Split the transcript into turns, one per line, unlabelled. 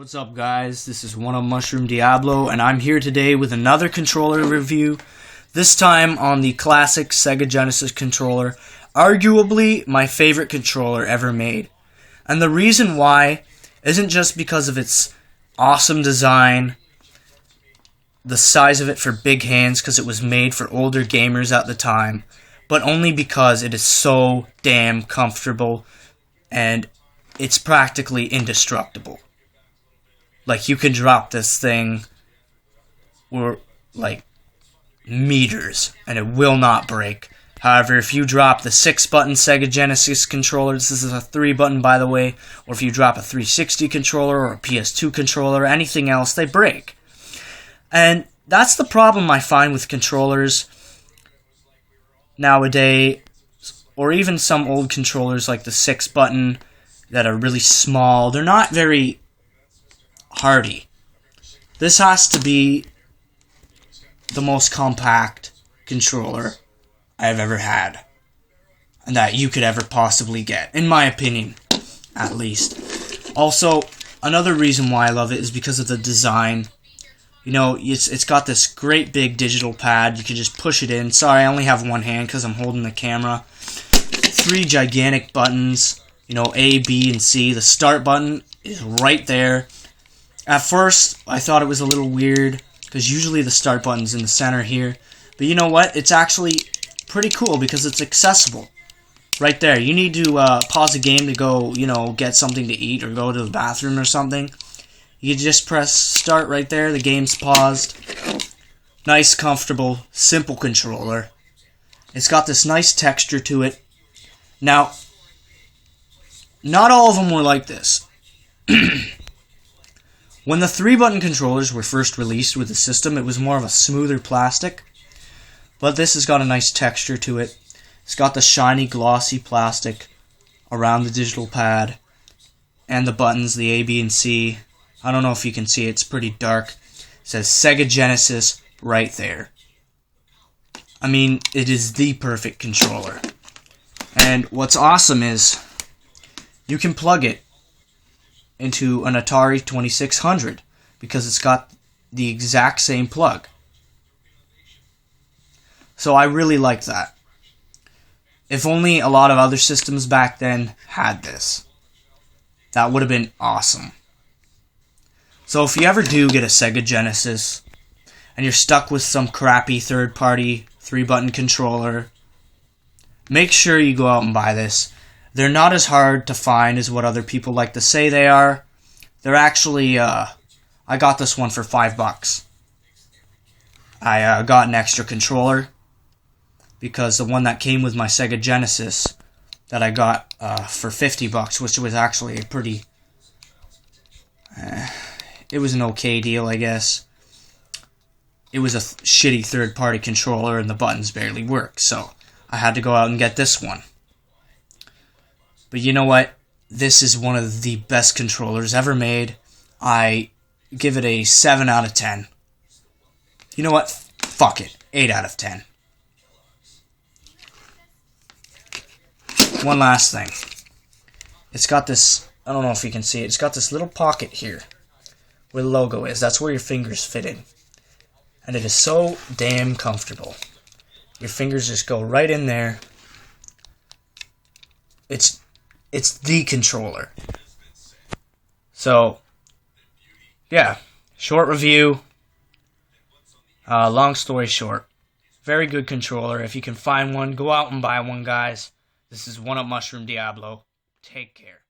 What's up, guys? This is One of Mushroom Diablo, and I'm here today with another controller review. This time on the classic Sega Genesis controller, arguably my favorite controller ever made. And the reason why isn't just because of its awesome design, the size of it for big hands because it was made for older gamers at the time, but only because it is so damn comfortable and it's practically indestructible. Like, you can drop this thing or like meters and it will not break. However, if you drop the 6-button Sega Genesis controller, this is a 3-button by the way, or if you drop a 360 controller or a PS2 controller or anything else, they break. And that's the problem I find with controllers nowadays, or even some old controllers like the 6-button that are really small. They're not very hardy. This has to be the most compact controller I've ever had, and that you could ever possibly get, in my opinion, at least. Also, another reason why I love it is because of the design. You know, it's got this great big digital pad. You can just push it in. Sorry, I only have one hand because I'm holding the camera. 3 gigantic buttons, you know, A, B, and C. The start button is right there. At first, I thought it was a little weird, because usually the start button's in the center here. But you know what? It's actually pretty cool, because it's accessible. Right there. You need to pause a game to go, you know, get something to eat, or go to the bathroom or something. You just press start right there, the game's paused. Nice, comfortable, simple controller. It's got this nice texture to it. Now, not all of them were like this. When the 3-button controllers were first released with the system, it was more of a smoother plastic. But this has got a nice texture to it. It's got the shiny, glossy plastic around the digital pad. And the buttons, the A, B, and C. I don't know if you can see it, it's pretty dark. It says Sega Genesis right there. I mean, it is the perfect controller. And what's awesome is you can plug it into an Atari 2600 because it's got the exact same plug. So I really like that. If only a lot of other systems back then had this. That would have been awesome. So if you ever do get a Sega Genesis and you're stuck with some crappy third-party 3-button controller, make sure you go out and buy this. They're not as hard to find as what other people like to say they are. They're actually, I got this one for $5. I got an extra controller because the one that came with my Sega Genesis that I got for $50, which was actually a pretty, it was an okay deal, I guess. It was a shitty third-party controller and the buttons barely worked, so I had to go out and get this one. But you know what? This is one of the best controllers ever made. I give it a 7 out of 10. You know what? Fuck it. 8 out of 10. One last thing. It's got this, I don't know if you can see it, it's got this little pocket here where the logo is. That's where your fingers fit in. And it is so damn comfortable. Your fingers just go right in there. It's the controller. So, yeah, short review. Long story short, very good controller. If you can find one, go out and buy one, guys. This is One Up Mushroom Diablo. Take care.